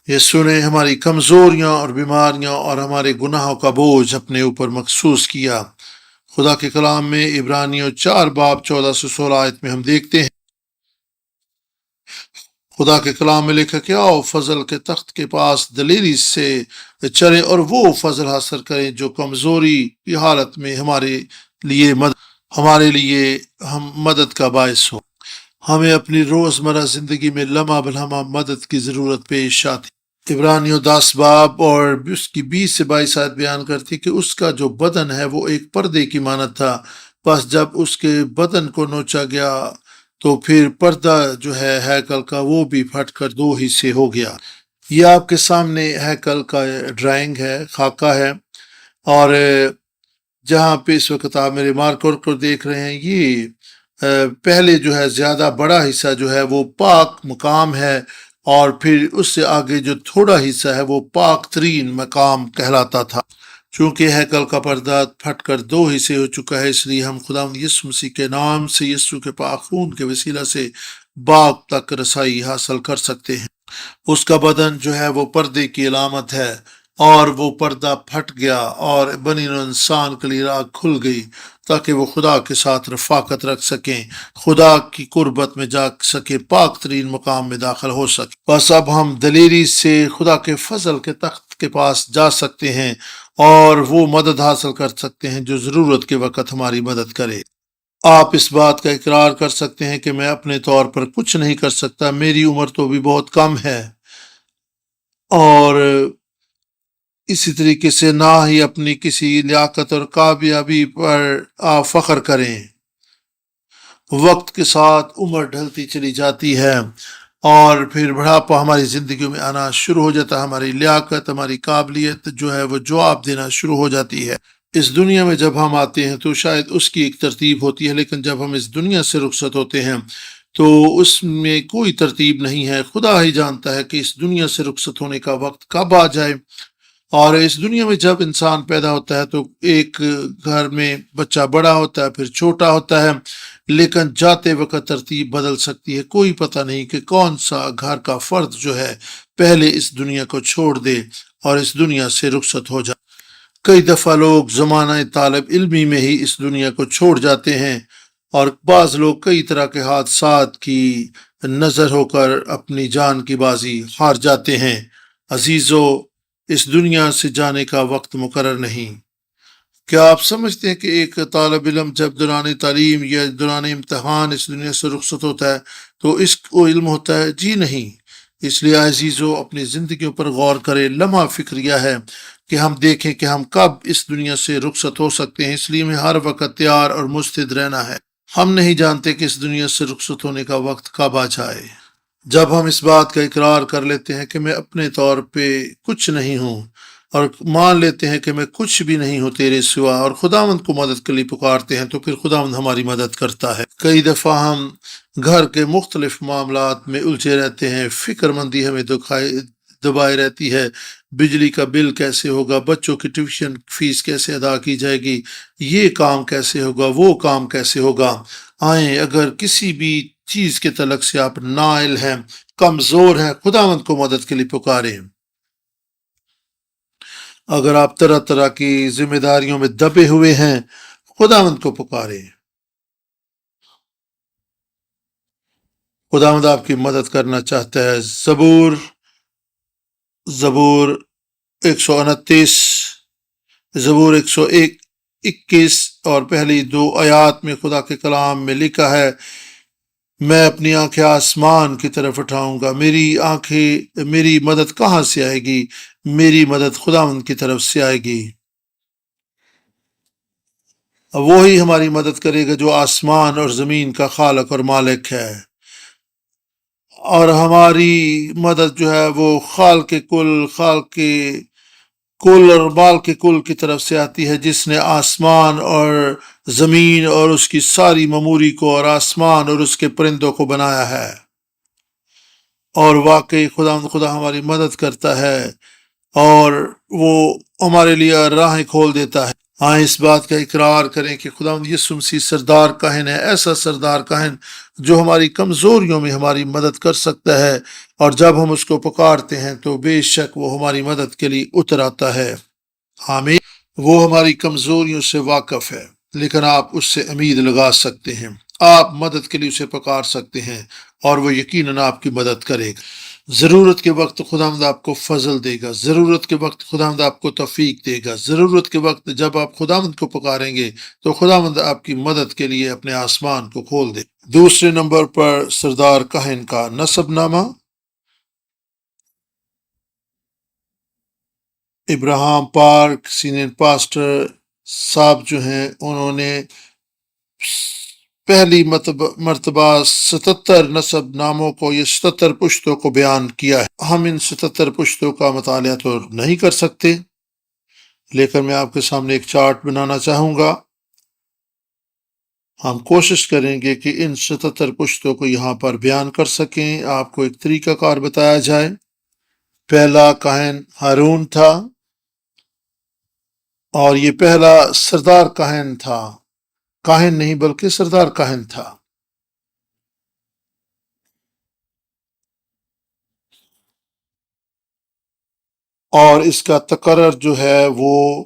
A: یسوع نے ہماری کمزوریاں اور بیماریاں اور ہمارے گناہوں کا بوجھ اپنے اوپر محسوس کیا۔ خدا کے کلام میں عبرانیوں 4:14-16 آیت میں ہم دیکھتے ہیں، خدا کے کلام میں لکھا کہ آؤ فضل کے تخت کے پاس دلیری سے چلیں اور وہ فضل حاصل کریں جو کمزوری کی حالت میں ہمارے لیے ہم مدد کا باعث ہو۔ ہمیں اپنی روزمرہ زندگی میں لمحہ بلمحہ مدد کی ضرورت پیش آتی۔ عبرانیوں 10 باب اور اس کی 20 سے 22 آیت بیان کرتی کہ اس کا جو بدن ہے وہ ایک پردے کی مانند تھا، بس جب اس کے بدن کو نوچا گیا تو پھر پردہ جو ہے ہیکل کا وہ بھی پھٹ کر 2 حصے ہو گیا۔ یہ آپ کے سامنے ہیکل کا ڈرائنگ ہے، خاکہ ہے، اور جہاں پہ اس وقت آپ میرے مارکر کو دیکھ رہے ہیں، یہ پہلے جو ہے زیادہ بڑا حصہ جو ہے وہ پاک مقام ہے، اور پھر اس سے آگے جو تھوڑا حصہ ہے وہ پاک ترین مقام کہلاتا تھا۔ چونکہ ہیکل کا پردہ پھٹ کر 2 حصے ہو چکا ہے، اس لیے ہم خداوند یسوع مسیح کے نام سے، یسوع کے پاک خون کے وسیلہ سے باغ تک رسائی حاصل کر سکتے ہیں۔ اس کا بدن جو ہے وہ پردے کی علامت ہے، اور وہ پردہ پھٹ گیا اور بنی نوع انسان کے لیے راہ کھل گئی تاکہ وہ خدا کے ساتھ رفاقت رکھ سکیں، خدا کی قربت میں جا سکے، پاک ترین مقام میں داخل ہو سکے۔ بس اب ہم دلیری سے خدا کے فضل کے تخت کے پاس جا سکتے ہیں اور وہ مدد حاصل کر سکتے ہیں جو ضرورت کے وقت ہماری مدد کرے۔ آپ اس بات کا اقرار کر سکتے ہیں کہ میں اپنے طور پر کچھ نہیں کر سکتا، میری عمر تو بھی بہت کم ہے، اور اسی طریقے سے نہ ہی اپنی کسی لیاقت اور کامیابی پر آپ فخر کریں۔ وقت کے ساتھ عمر ڈھلتی چلی جاتی ہے اور پھر بڑھاپا ہماری زندگیوں میں آنا شروع ہو جاتا ہے، ہماری لیاقت، ہماری قابلیت جو ہے وہ جواب دینا شروع ہو جاتی ہے۔ اس دنیا میں جب ہم آتے ہیں تو شاید اس کی ایک ترتیب ہوتی ہے، لیکن جب ہم اس دنیا سے رخصت ہوتے ہیں تو اس میں کوئی ترتیب نہیں ہے۔ خدا ہی جانتا ہے کہ اس دنیا سے رخصت ہونے کا وقت کب آ جائے۔ اور اس دنیا میں جب انسان پیدا ہوتا ہے تو ایک گھر میں بچہ بڑا ہوتا ہے، پھر چھوٹا ہوتا ہے، لیکن جاتے وقت ترتیب بدل سکتی ہے۔ کوئی پتہ نہیں کہ کون سا گھر کا فرد جو ہے پہلے اس دنیا کو چھوڑ دے اور اس دنیا سے رخصت ہو جائے۔ کئی دفعہ لوگ زمانہ طالب علمی میں ہی اس دنیا کو چھوڑ جاتے ہیں، اور بعض لوگ کئی طرح کے حادثات کی نظر ہو کر اپنی جان کی بازی ہار جاتے ہیں۔ عزیزو، اس دنیا سے جانے کا وقت مقرر نہیں۔ کیا آپ سمجھتے ہیں کہ ایک طالب علم جب دوران تعلیم یا دوران امتحان اس دنیا سے رخصت ہوتا ہے تو اس کو علم ہوتا ہے؟ جی نہیں۔ اس لیے عزیزو، اپنی زندگیوں پر غور کریں۔ لمحہ فکریہ ہے کہ ہم دیکھیں کہ ہم کب اس دنیا سے رخصت ہو سکتے ہیں، اس لیے ہمیں ہر وقت تیار اور مستعد رہنا ہے۔ ہم نہیں جانتے کہ اس دنیا سے رخصت ہونے کا وقت کب آ جائے۔ جب ہم اس بات کا اقرار کر لیتے ہیں کہ میں اپنے طور پہ کچھ نہیں ہوں، اور مان لیتے ہیں کہ میں کچھ بھی نہیں ہوں تیرے سوا، اور خداوند کو مدد کے لیے پکارتے ہیں، تو پھر خداوند ہماری مدد کرتا ہے۔ کئی دفعہ ہم گھر کے مختلف معاملات میں الجھے رہتے ہیں، فکر مندی ہمیں دبائے رہتی ہے۔ بجلی کا بل کیسے ہوگا، بچوں کی ٹیوشن فیس کیسے ادا کی جائے گی، یہ کام کیسے ہوگا، وہ کام کیسے ہوگا۔ آئیں، اگر کسی بھی چیز کے تعلق سے آپ نائل ہیں، کمزور ہیں، خداوند کو مدد کے لیے پکاریں۔ اگر آپ طرح طرح کی ذمہ داریوں میں دبے ہوئے ہیں، خداوند کو پکاریں۔ خداوند آپ کی مدد کرنا چاہتا ہے۔ زبور 129، زبور 121 اور پہلی 2 آیات میں خدا کے کلام میں لکھا ہے، میں اپنی آنکھیں آسمان کی طرف اٹھاؤں گا، میری مدد کہاں سے آئے گی؟ میری مدد خداوند کی طرف سے آئے گی۔ وہی ہماری مدد کرے گا جو آسمان اور زمین کا خالق اور مالک ہے، اور ہماری مدد جو ہے وہ خالق کل اور مالک کل کی طرف سے آتی ہے، جس نے آسمان اور زمین اور اس کی ساری مموری کو، اور آسمان اور اس کے پرندوں کو بنایا ہے۔ اور واقعی خدا ہماری مدد کرتا ہے، اور وہ ہمارے لیے راہیں کھول دیتا ہے۔ آئیں اس بات کا اقرار کریں کہ خداوند یسوع مسیح سردار کاہن ہے، ایسا سردار کاہن جو ہماری کمزوریوں میں ہماری مدد کر سکتا ہے، اور جب ہم اس کو پکارتے ہیں تو بے شک وہ ہماری مدد کے لیے اتر آتا ہے۔ آمین۔ وہ ہماری کمزوریوں سے واقف ہے، لیکن آپ اس سے امید لگا سکتے ہیں، آپ مدد کے لیے اسے پکار سکتے ہیں، اور وہ یقیناً آپ کی مدد کرے گا۔ ضرورت کے وقت خداوند آپ کو فضل دے گا، ضرورت کے وقت خداوند آپ کو توفیق دے گا، ضرورت کے وقت جب آپ خداوند کو پکاریں گے تو خداوند آپ کی مدد کے لیے اپنے آسمان کو کھول دے۔ دوسرے نمبر پر سردار کاہن کا نسب نامہ۔ ابراہم پارک سینئر پاسٹر صاحب جو ہیں انہوں نے پہلی مرتبہ 77 نسب ناموں کو، یہ 77 پشتوں کو بیان کیا ہے۔ ہم ان 77 پشتوں کا مطالعہ تو نہیں کر سکتے، لیکن میں آپ کے سامنے ایک چارٹ بنانا چاہوں گا۔ ہم کوشش کریں گے کہ ان 77 پشتوں کو یہاں پر بیان کر سکیں، آپ کو ایک طریقہ کار بتایا جائے۔ پہلا کاہن ہارون تھا، اور یہ پہلا سردار کاہن تھا، کاہن نہیں بلکہ سردار کاہن تھا۔ اور اس کا تقرر جو ہے وہ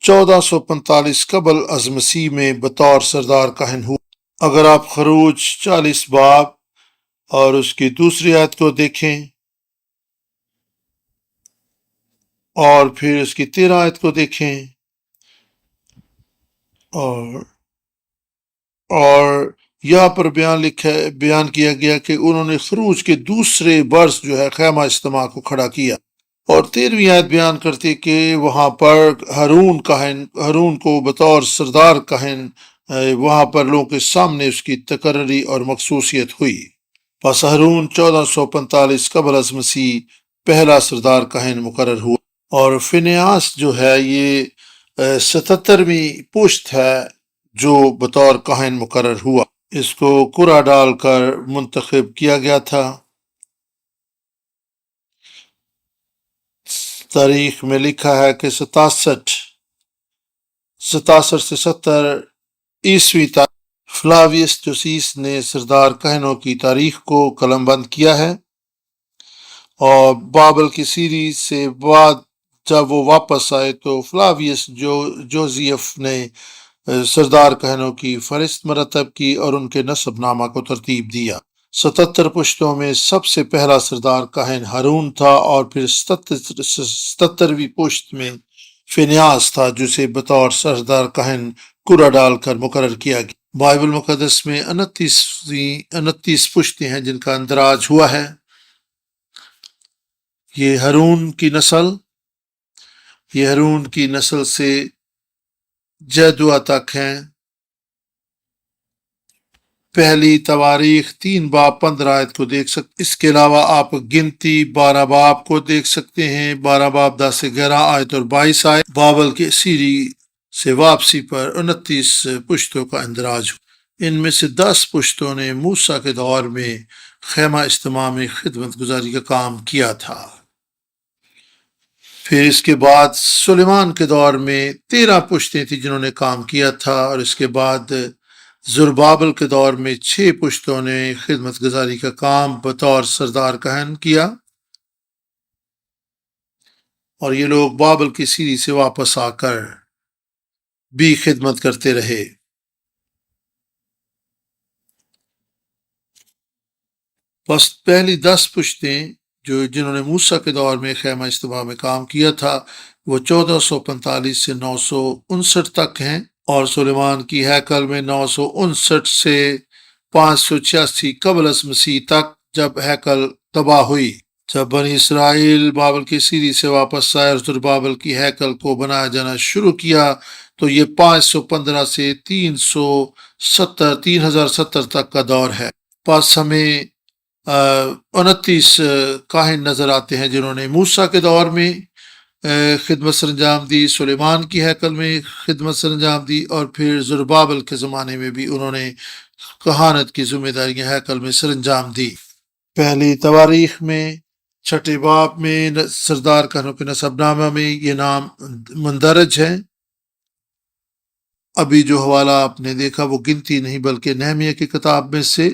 A: 1445 قبل از مسیح میں بطور سردار کاہن ہوا۔ اگر آپ خروج 40 باب اور اس کی دوسری آیت کو دیکھیں اور پھر اس کی 13 آیت کو دیکھیں اور یہاں پر بیان کیا گیا کہ انہوں نے خروج کے دوسرے برس جو ہے خیمہ اجتماع کو کھڑا کیا، اور 13ویں آیت بیان کرتی کہ وہاں پر ہارون کو بطور سردار کاہن وہاں پر لوگوں کے سامنے اس کی تقرری اور مخصوصیت ہوئی۔ پس ہارون 1445 قبل از مسیح پہلا سردار کاہن مقرر ہوا، اور فنیاس جو ہے یہ 77ویں پشت ہے جو بطور کاہن مقرر ہوا۔ اس کو قرعہ ڈال کر منتخب کیا گیا تھا۔ تاریخ میں لکھا ہے کہ 67 سے 70 عیسوی تک فلاویس جوسیس نے سردار کاہنوں کی تاریخ کو قلم بند کیا ہے، اور بابل کی سیری سے بعد جب وہ واپس آئے تو فلاویس جوزیف نے سردار کاہنوں کی فہرست مرتب کی اور ان کے نسب نامہ کو ترتیب دیا۔ 77 پشتوں میں سب سے پہلا سردار کاہن ہارون تھا، اور پھر 77ویں پشت میں فنیاس تھا جسے بطور سردار کاہن قرعہ ڈال کر مقرر کیا گیا۔ بائبل مقدس میں 29 پشتیں ہیں جن کا اندراج ہوا ہے۔ یہ ہارون کی نسل سے جدوہ تک ہیں۔ پہلی تواریخ 3 باب 15 آیت کو دیکھ سکتے، اس کے علاوہ آپ گنتی 12 باب کو دیکھ سکتے ہیں، 12 باب 10 سے 11 آیت اور 22 آیت۔ بابل کے سیری سے واپسی پر 29 پشتوں کا اندراج ہوا۔ ان میں سے 10 پشتوں نے موسیٰ کے دور میں خیمہ اجتماع میں خدمت گزاری کا کام کیا تھا۔ پھر اس کے بعد سلیمان کے دور میں 13 پشتیں تھیں جنہوں نے کام کیا تھا، اور اس کے بعد زربابل کے دور میں 6 پشتوں نے خدمت گزاری کا کام بطور سردار کاہن کیا، اور یہ لوگ بابل کی سیری سے واپس آ کر بھی خدمت کرتے رہے۔ بس پہلی 10 پشتیں جنہوں نے موسیٰ کے دور میں خیمہ اجتماع میں کام کیا تھا وہ 1445 سے 959 تک ہیں، اور سلیمان کی ہیکل میں 959 سے 586 قبل از مسیح تک جب ہیکل تباہ ہوئی۔ جب بنی اسرائیل بابل کی سیری سے واپس آئے اور زربابل کی ہیکل کو بنایا جانا شروع کیا تو یہ 515 سے 3070 تک کا دور ہے۔ پس ہمیں 29 کاہن نظر آتے ہیں جنہوں نے موسیٰ کے دور میں خدمت سرانجام دی، سلیمان کی ہیکل میں خدمت سرانجام دی، اور پھر زربابل کے زمانے میں بھی انہوں نے کہانت کی ذمہ داریاں ہیکل میں سرانجام دی۔ پہلی تواریخ میں 6 باب میں سردار کاہنوں کے نسب نامہ میں یہ نام مندرج ہیں۔ ابھی جو حوالہ آپ نے دیکھا وہ گنتی نہیں بلکہ نہمیہ کی کتاب میں سے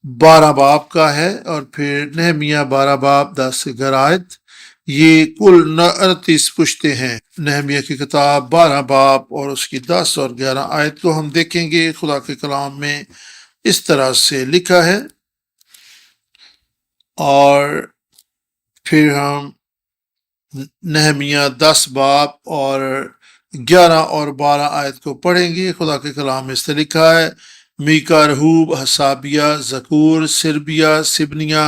A: 12 باب کا ہے، اور پھر نہمیہ 12 باب 10 سے 11 آیت۔ یہ کل 29 پشتیں ہیں۔ نہمیہ کی کتاب 12 باب اور اس کی 10 اور 11 آیت کو ہم دیکھیں گے۔ خدا کے کلام میں اس طرح سے لکھا ہے، اور پھر ہم نہمیہ 10 باب اور 11 اور 12 آیت کو پڑھیں گے۔ خدا کے کلام میں اس طرح لکھا ہے، میکا، رہوب، حسابیہ، زکور، سربیہ، سبنیہ،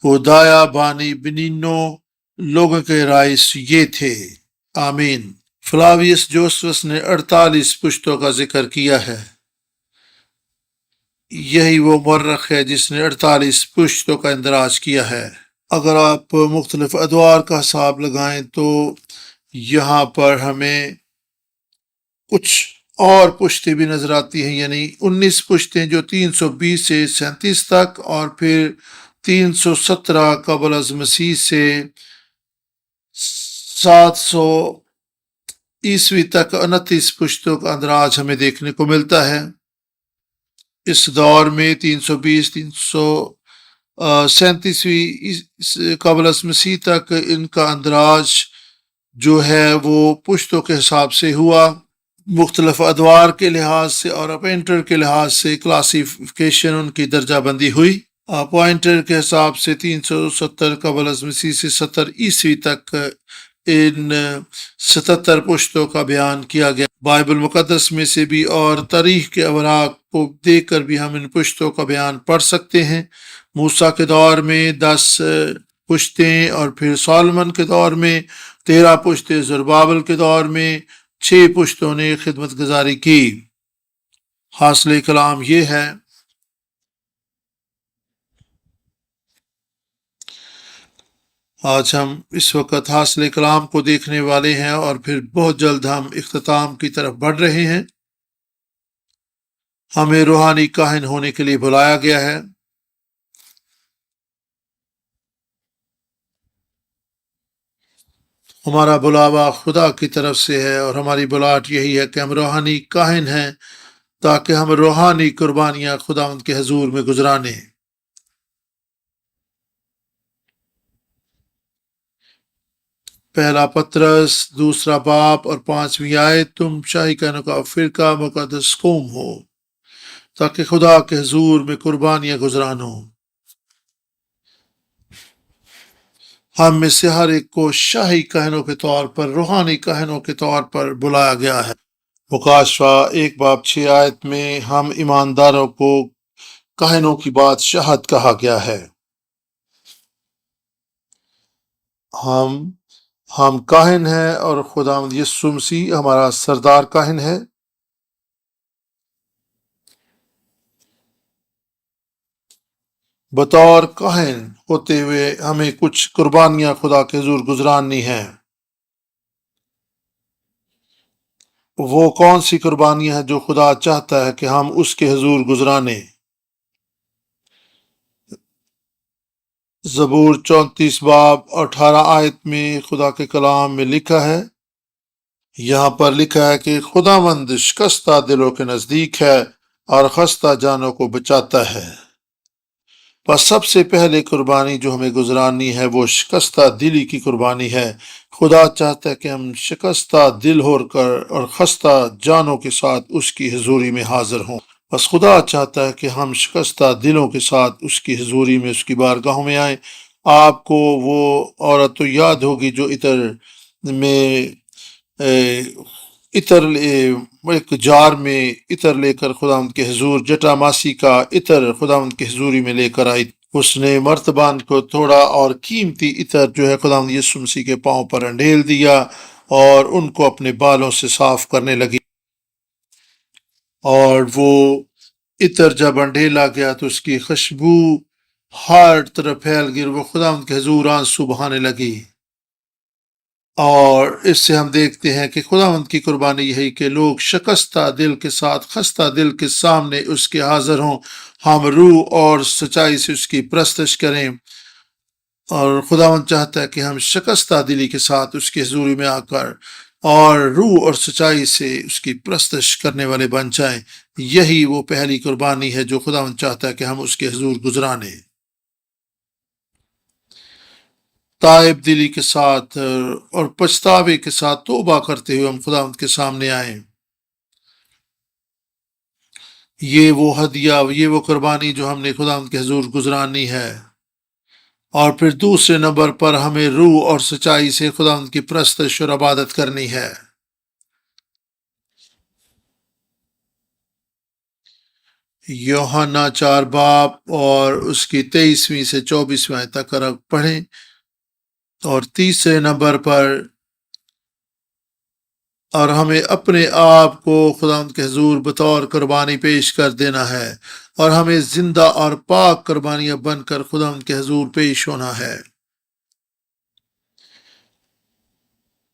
A: ہدایہ، بانی، بنینو لوگوں کے رائس یہ تھے۔ آمین۔ فلاویس جوسفس نے 48 پشتوں کا ذکر کیا ہے۔ یہی وہ مورخ ہے جس نے 48 پشتوں کا اندراج کیا ہے۔ اگر آپ مختلف ادوار کا حساب لگائیں تو یہاں پر ہمیں کچھ اور پشتیں بھی نظر آتی ہیں، یعنی 19 پشتیں جو 320 سے 37 تک، اور پھر 317 قبل از مسیح سے 700 عیسوی تک 29 پشتوں کا اندراج ہمیں دیکھنے کو ملتا ہے۔ اس دور میں 320 337 قبل از مسیح تک ان کا اندراج جو ہے وہ پشتوں کے حساب سے ہوا۔ مختلف ادوار کے لحاظ سے اور اپوائنٹر کے لحاظ سے کلاسیفیکیشن ان کی درجہ بندی ہوئی۔ اپوائنٹر کے حساب سے 370 قبل از مسیح سے 70 عیسوی تک ان 77 پشتوں کا بیان کیا گیا۔ بائبل مقدس میں سے بھی اور تاریخ کے اوراق کو دیکھ کر بھی ہم ان پشتوں کا بیان پڑھ سکتے ہیں۔ موسیٰ کے دور میں 10 پشتیں، اور پھر سولمن کے دور میں 13 پشتیں، زربابل کے دور میں 6 پشتوں نے خدمت گزاری کی۔ حاصل کلام یہ ہے، آج ہم اس وقت حاصل کلام کو دیکھنے والے ہیں اور پھر بہت جلد ہم اختتام کی طرف بڑھ رہے ہیں۔ ہمیں روحانی کاہن ہونے کے لیے بلایا گیا ہے۔ ہمارا بلاوا خدا کی طرف سے ہے، اور ہماری بلاٹ یہی ہے کہ ہم روحانی کاہن ہیں تاکہ ہم روحانی قربانیاں خداوند کے حضور میں گزرانیں۔ پہلا پطرس 2 باب اور 5 آیت، تم شاہی کہنوں کا فرقہ، مقدس قوم ہو تاکہ خدا کے حضور میں قربانیاں گزرانو۔ ہم میں سے ہر ایک کو شاہی کہنوں کے طور پر، روحانی کہنوں کے طور پر بلایا گیا ہے۔ مکاشفہ 1 باب 6 آیت میں ہم ایمانداروں کو کہنوں کی بادشاہت کہا گیا ہے۔ ہم کاہن ہیں، اور خداوند یسوع مسیح ہمارا سردار کاہن ہے۔ بطور کاہن ہوتے ہوئے ہمیں کچھ قربانیاں خدا کے حضور گزرانی ہیں۔ وہ کون سی قربانیاں ہیں جو خدا چاہتا ہے کہ ہم اس کے حضور گزرانے؟ زبور 34 باب 18 آیت میں خدا کے کلام میں لکھا ہے، یہاں پر لکھا ہے کہ خداوند شکستہ دلوں کے نزدیک ہے اور خستہ جانوں کو بچاتا ہے۔ بس سب سے پہلے قربانی جو ہمیں گزرانی ہے وہ شکستہ دلی کی قربانی ہے۔ خدا چاہتا ہے کہ ہم شکستہ دل ہو کر اور خستہ جانوں کے ساتھ اس کی حضوری میں حاضر ہوں۔ بس خدا چاہتا ہے کہ ہم شکستہ دلوں کے ساتھ اس کی حضوری میں، اس کی بارگاہوں میں آئیں۔ آپ کو وہ عورت تو یاد ہوگی جو میں ایک جار میں عطر لے کر خداوند کے حضور، جٹا ماسی کا عطر خداوند کی حضوری میں لے کر آئی۔ اس نے مرتبان کو تھوڑا اور قیمتی عطر جو ہے خداوند یسوع مسیح کے پاؤں پر انڈیل دیا اور ان کو اپنے بالوں سے صاف کرنے لگی، اور وہ عطر جب انڈیلا گیا تو اس کی خوشبو ہر طرف پھیل گئی، وہ خداوند کے حضور آنسو بہانے لگی۔ اور اس سے ہم دیکھتے ہیں کہ خداوند کی قربانی یہی کہ لوگ شکستہ دل کے ساتھ، خستہ دل کے سامنے اس کے حاضر ہوں، ہم روح اور سچائی سے اس کی پرستش کریں۔ اور خداوند چاہتا ہے کہ ہم شکستہ دلی کے ساتھ اس کی حضوری میں آ کر اور روح اور سچائی سے اس کی پرستش کرنے والے بن جائیں۔ یہی وہ پہلی قربانی ہے جو خداوند چاہتا ہے کہ ہم اس کے حضور گزرانے۔ تائب دلی کے ساتھ اور پچھتاوے کے ساتھ توبہ کرتے ہوئے ہم خداوند کے سامنے آئیں۔ یہ وہ ہدیہ، یہ وہ قربانی جو ہم نے خداوند کے حضور گزرانی ہے۔ اور پھر دوسرے نمبر پر ہمیں روح اور سچائی سے خداوند کی پرستش اور عبادت کرنی ہے۔ یوحنا 4 باب اور اس کی 23ویں سے 24ویں آیت تک پڑھیں۔ اور تیسرے نمبر پر اور ہمیں اپنے آپ کو خداوند کے حضور بطور قربانی پیش کر دینا ہے، اور ہمیں زندہ اور پاک قربانیاں بن کر خداوند کے حضور پیش ہونا ہے۔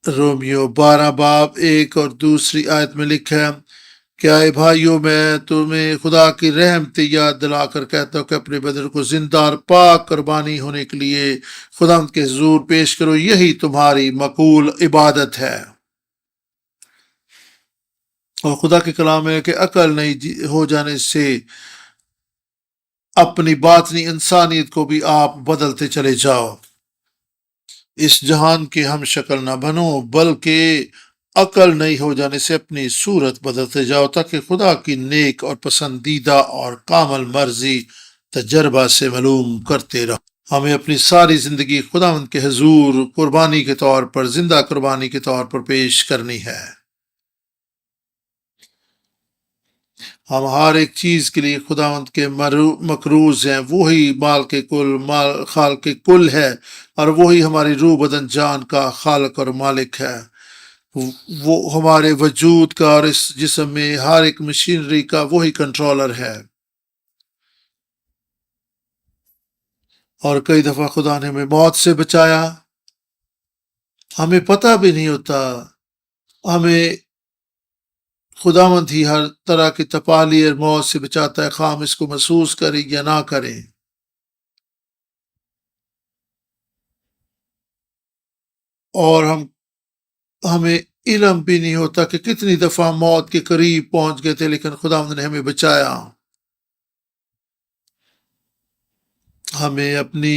A: رومیو 12 باب 1 اور دوسری آیت میں لکھا ہے کہ اے بھائیوں، میں تمہیں خدا کی رحمت یاد دلا کر کہتا ہوں کہ اپنے بدن کو زندہ اور پاک قربانی ہونے کے لیے خداوند کے حضور پیش کرو، یہی تمہاری مقبول عبادت ہے۔ اور خدا کے کلام ہے کہ عقل نہیں ہو جانے سے اپنی باطنی انسانیت کو بھی آپ بدلتے چلے جاؤ۔ اس جہان کے ہم شکل نہ بنو، بلکہ عقل نہیں ہو جانے سے اپنی صورت بدلتے جاؤ، تاکہ خدا کی نیک اور پسندیدہ اور کامل مرضی تجربہ سے معلوم کرتے رہو۔ ہمیں اپنی ساری زندگی خداوند کے حضور قربانی کے طور پر، زندہ قربانی کے طور پر پیش کرنی ہے۔ ہم ہر ایک چیز کے لیے خداوند کے مقروض ہیں، وہی مال خالق کے کل ہے، اور وہی ہماری روح بدن جان کا خالق اور مالک ہے۔ وہ ہمارے وجود کا اور اس جسم میں ہر ایک مشینری کا وہی کنٹرولر ہے۔ اور کئی دفعہ خدا نے ہمیں موت سے بچایا، ہمیں پتہ بھی نہیں ہوتا، ہمیں خداوند ہی ہر طرح کی تپالی اور موت سے بچاتا ہے، خواہ ہم اس کو محسوس کریں یا نہ کریں۔ اور ہمیں علم بھی نہیں ہوتا کہ کتنی دفعہ موت کے قریب پہنچ گئے تھے، لیکن خداوند نے ہمیں بچایا۔ ہمیں اپنی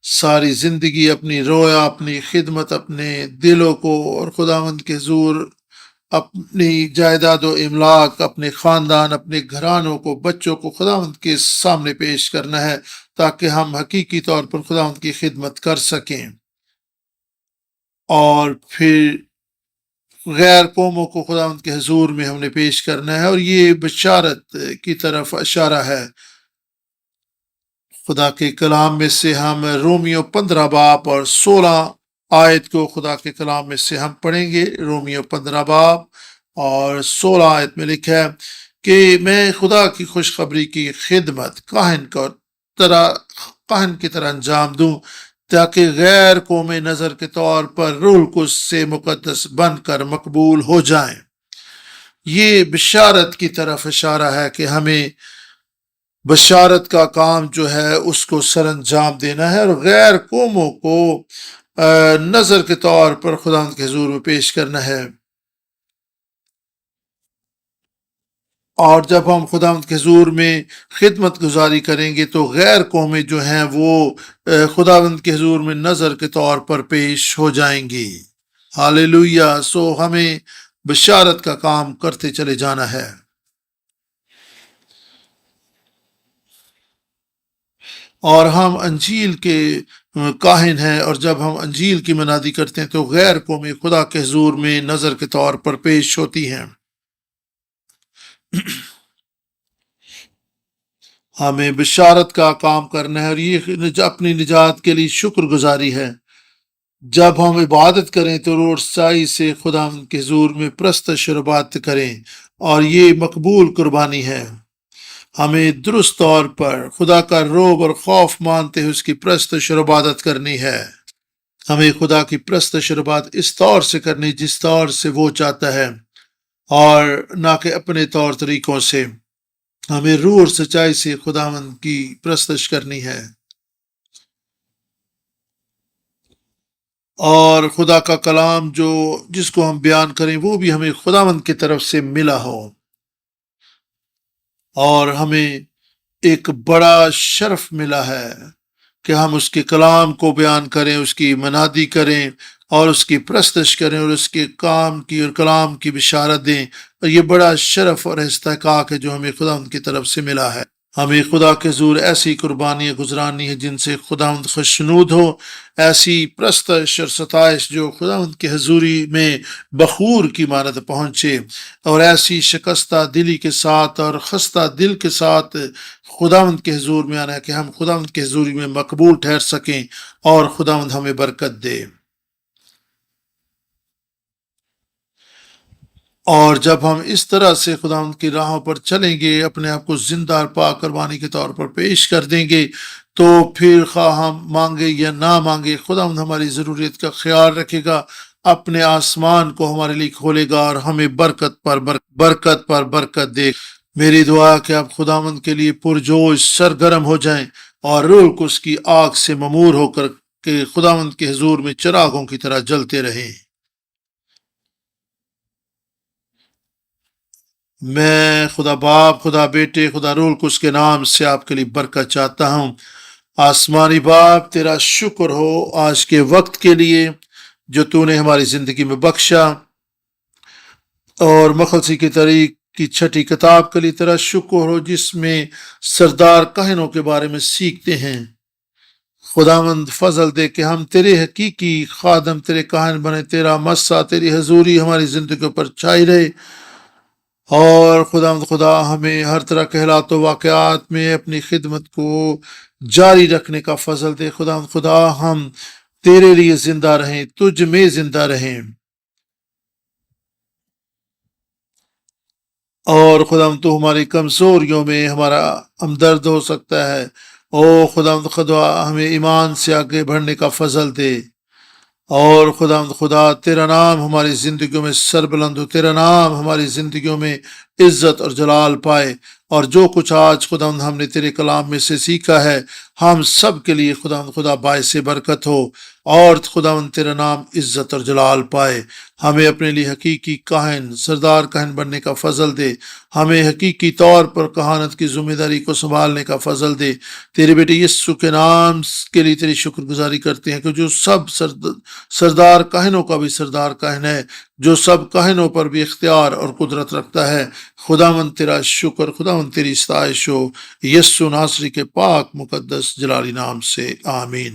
A: ساری زندگی، اپنی رویا، اپنی خدمت، اپنے دلوں کو اور خداوند کے حضور، اپنی جائیداد و املاک، اپنے خاندان، اپنے گھرانوں کو، بچوں کو خداوند کے سامنے پیش کرنا ہے، تاکہ ہم حقیقی طور پر خداوند کی خدمت کر سکیں۔ اور پھر غیر قوموں کو خداوند کے حضور میں ہم نے پیش کرنا ہے، اور یہ بشارت کی طرف اشارہ ہے۔ خدا کے کلام میں سے ہم رومیو 15 باب اور 16 آیت کو خدا کے کلام میں سے ہم پڑھیں گے۔ رومیو 15 باب اور 16 آیت میں لکھا ہے کہ میں خدا کی خوشخبری کی خدمت کاہن کی طرح انجام دوں، تاکہ غیر قوم نظر کے طور پر روح القدس سے مقدس بن کر مقبول ہو جائیں۔ یہ بشارت کی طرف اشارہ ہے کہ ہمیں بشارت کا کام جو ہے اس کو سر انجام دینا ہے، اور غیر قوموں کو نظر کے طور پر خدا کے حضور میں پیش کرنا ہے۔ اور جب ہم خدا کے حضور میں خدمت گزاری کریں گے تو غیر قومیں جو ہیں وہ خداوند کے حضور میں نظر کے طور پر پیش ہو جائیں گی۔ ہاللویہ۔ سو ہمیں بشارت کا کام کرتے چلے جانا ہے۔ اور ہم انجیل کے کاہن ہیں، اور جب ہم انجیل کی منادی کرتے ہیں تو غیر قومی خدا کے حضور میں نظر کے طور پر پیش ہوتی ہیں۔ ہمیں بشارت کا کام کرنا ہے، اور یہ اپنی نجات کے لیے شکر گزاری ہے۔ جب ہم عبادت کریں تو روح سچائی سے خدا کے حضور میں پرستش اور عبادت کریں، اور یہ مقبول قربانی ہے۔ ہمیں درست طور پر خدا کا روب اور خوف مانتے ہوئے اس کی پرستش اور عبادت کرنی ہے۔ ہمیں خدا کی پرستش اور عبادت اس طور سے کرنی جس طور سے وہ چاہتا ہے، اور نہ کہ اپنے طور طریقوں سے۔ ہمیں روح اور سچائی سے خداوند کی پرستش کرنی ہے، اور خدا کا کلام جس کو ہم بیان کریں وہ بھی ہمیں خداوند کی طرف سے ملا ہو، اور ہمیں ایک بڑا شرف ملا ہے کہ ہم اس کے کلام کو بیان کریں، اس کی منادی کریں، اور اس کی پرستش کریں، اور اس کے کام کی اور کلام کی بشارت دیں۔ اور یہ بڑا شرف اور استحقاق ہے جو ہمیں خدا ان کی طرف سے ملا ہے۔ ہمیں خدا کے حضور ایسی قربانیاں گزرانی ہے جن سے خداوند خوشنود ہو، ایسی پرستش اور ستائش جو خداوند کے حضوری میں بخور کی مانند پہنچے، اور ایسی شکستہ دلی کے ساتھ اور خستہ دل کے ساتھ خداوند کے حضور میں آنا ہے کہ ہم خداوند کے حضوری میں مقبول ٹھہر سکیں اور خداوند ہمیں برکت دے۔ اور جب ہم اس طرح سے خداوند کی راہوں پر چلیں گے، اپنے آپ کو زندہ اور پاک قربانی کے طور پر پیش کر دیں گے، تو پھر خواہ ہم مانگے یا نہ مانگے، خداوند ہماری ضروریت کا خیال رکھے گا، اپنے آسمان کو ہمارے لیے کھولے گا اور ہمیں برکت پر برکت دے۔ میری دعا ہے کہ آپ خداوند کے لیے پرجوش سرگرم ہو جائیں اور روح القدس کی آگ سے ممور ہو کر کے خداوند کے حضور میں چراغوں کی طرح جلتے رہیں۔ میں خدا باپ، خدا بیٹے، خدا روح القدس کے نام سے آپ کے لیے برکت چاہتا ہوں۔ آسمانی باپ، تیرا شکر ہو آج کے وقت کے لیے جو تو نے ہماری زندگی میں بخشا، اور مخلصی کی طریق کی چھٹی کتاب کے لیے تیرا شکر ہو جس میں سردار کہنوں کے بارے میں سیکھتے ہیں۔ خداوند فضل دے کہ ہم تیرے حقیقی خادم، تیرے کاہن بنے، تیرا مسا، تیری حضوری ہماری زندگیوں پر چھائی رہے، اور خدا ہمیں ہر طرح کے حالات و واقعات میں اپنی خدمت کو جاری رکھنے کا فضل دے۔ خدا ہم تیرے لیے زندہ رہیں، تجھ میں زندہ رہیں، اور تو ہماری کمزوریوں میں ہمارا ہمدرد ہو سکتا ہے۔ او خدا ہمیں ایمان سے آگے بڑھنے کا فضل دے، اور خدا تیرا نام ہماری زندگیوں میں سربلند ہو، تیرا نام ہماری زندگیوں میں عزت اور جلال پائے، اور جو کچھ آج ہم نے تیرے کلام میں سے سیکھا ہے، ہم سب کے لیے خدا باعث برکت ہو، اور تیرا نام عزت اور جلال پائے۔ ہمیں اپنے لیے حقیقی کاہن، سردار کاہن بننے کا فضل دے، ہمیں حقیقی طور پر کہانت کی ذمہ داری کو سنبھالنے کا فضل دے۔ تیرے بیٹے یسوع کے نام کے لیے تیری شکر گزاری کرتے ہیں کہ جو سب سردار کاہنوں کا بھی سردار کاہن ہے، جو سب کاہنوں پر بھی اختیار اور قدرت رکھتا ہے۔ خداوند تیرا شکر، خداوند تیری ستائش ہو، یسوع ناصری کے پاک مقدس جلالی نام سے، آمین۔